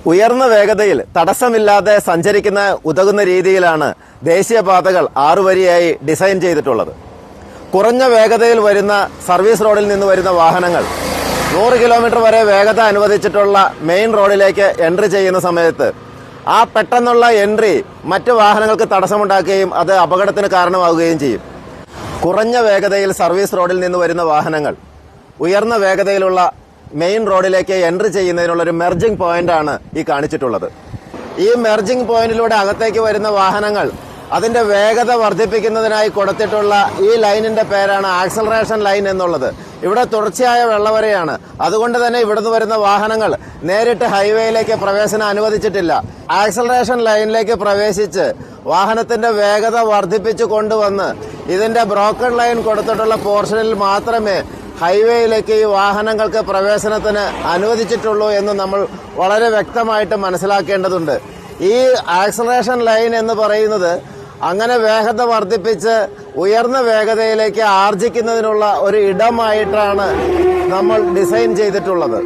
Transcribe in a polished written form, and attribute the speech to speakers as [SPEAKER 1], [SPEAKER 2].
[SPEAKER 1] ഉയർന്ന വേഗതയിൽ തടസ്സമില്ലാതെ സഞ്ചരിക്കുന്ന ഉതകുന്ന രീതിയിലാണ് ദേശീയപാതകൾ 6 വരിയായി ഡിസൈൻ ചെയ്തിട്ടുള്ളത്. കുറഞ്ഞ വേഗതയിൽ വരുന്ന സർവീസ് റോഡിൽ നിന്ന് വരുന്ന വാഹനങ്ങൾ 100 കിലോമീറ്റർ വരെ വേഗത അനുവദിച്ചിട്ടുള്ള മെയിൻ റോഡിലേക്ക് എൻട്രി ചെയ്യുന്ന സമയത്ത് ആ പെട്ടെന്നുള്ള എൻട്രി മറ്റ് വാഹനങ്ങൾക്ക് തടസ്സമുണ്ടാക്കുകയും അത് അപകടത്തിന് കാരണമാവുകയും ചെയ്യും. കുറഞ്ഞ വേഗതയിൽ സർവീസ് റോഡിൽ നിന്ന് വരുന്ന വാഹനങ്ങൾ ഉയർന്ന വേഗതയിലുള്ള മെയിൻ റോഡിലേക്ക് എൻട്രി ചെയ്യുന്നതിനുള്ളൊരു മെർജിംഗ് പോയിന്റാണ് ഈ കാണിച്ചിട്ടുള്ളത്. ഈ മെർജിംഗ് പോയിന്റിലൂടെ അകത്തേക്ക് വരുന്ന വാഹനങ്ങൾ അതിന്റെ വേഗത വർദ്ധിപ്പിക്കുന്നതിനായി കൊടുത്തിട്ടുള്ള ഈ ലൈനിന്റെ പേരാണ് ആക്സലറേഷൻ ലൈൻ എന്നുള്ളത്. ഇവിടെ തുടർച്ചയായ വെള്ളവരയാണ്. അതുകൊണ്ട് തന്നെ ഇവിടുന്ന് വരുന്ന വാഹനങ്ങൾ നേരിട്ട് ഹൈവേയിലേക്ക് പ്രവേശനം അനുവദിച്ചിട്ടില്ല. ആക്സലറേഷൻ ലൈനിലേക്ക് പ്രവേശിച്ച് വാഹനത്തിന്റെ വേഗത വർദ്ധിപ്പിച്ചു കൊണ്ടുവന്ന് ഇതിന്റെ ബ്രോക്കൺ ലൈൻ കൊടുത്തിട്ടുള്ള പോർഷനിൽ മാത്രമേ ഹൈവേയിലേക്ക് ഈ വാഹനങ്ങൾക്ക് പ്രവേശനത്തിന് അനുവദിച്ചിട്ടുള്ളൂ എന്ന് നമ്മൾ വളരെ വ്യക്തമായിട്ട് മനസ്സിലാക്കേണ്ടതുണ്ട്. ഈ ആക്സലറേഷൻ ലൈൻ എന്ന് പറയുന്നത് അങ്ങനെ വേഗത വർദ്ധിപ്പിച്ച് ഉയർന്ന വേഗതയിലേക്ക് ആർജിക്കുന്നതിനുള്ള ഒരു ഇടമായിട്ടാണ് നമ്മൾ ഡിസൈൻ ചെയ്തിട്ടുള്ളത്.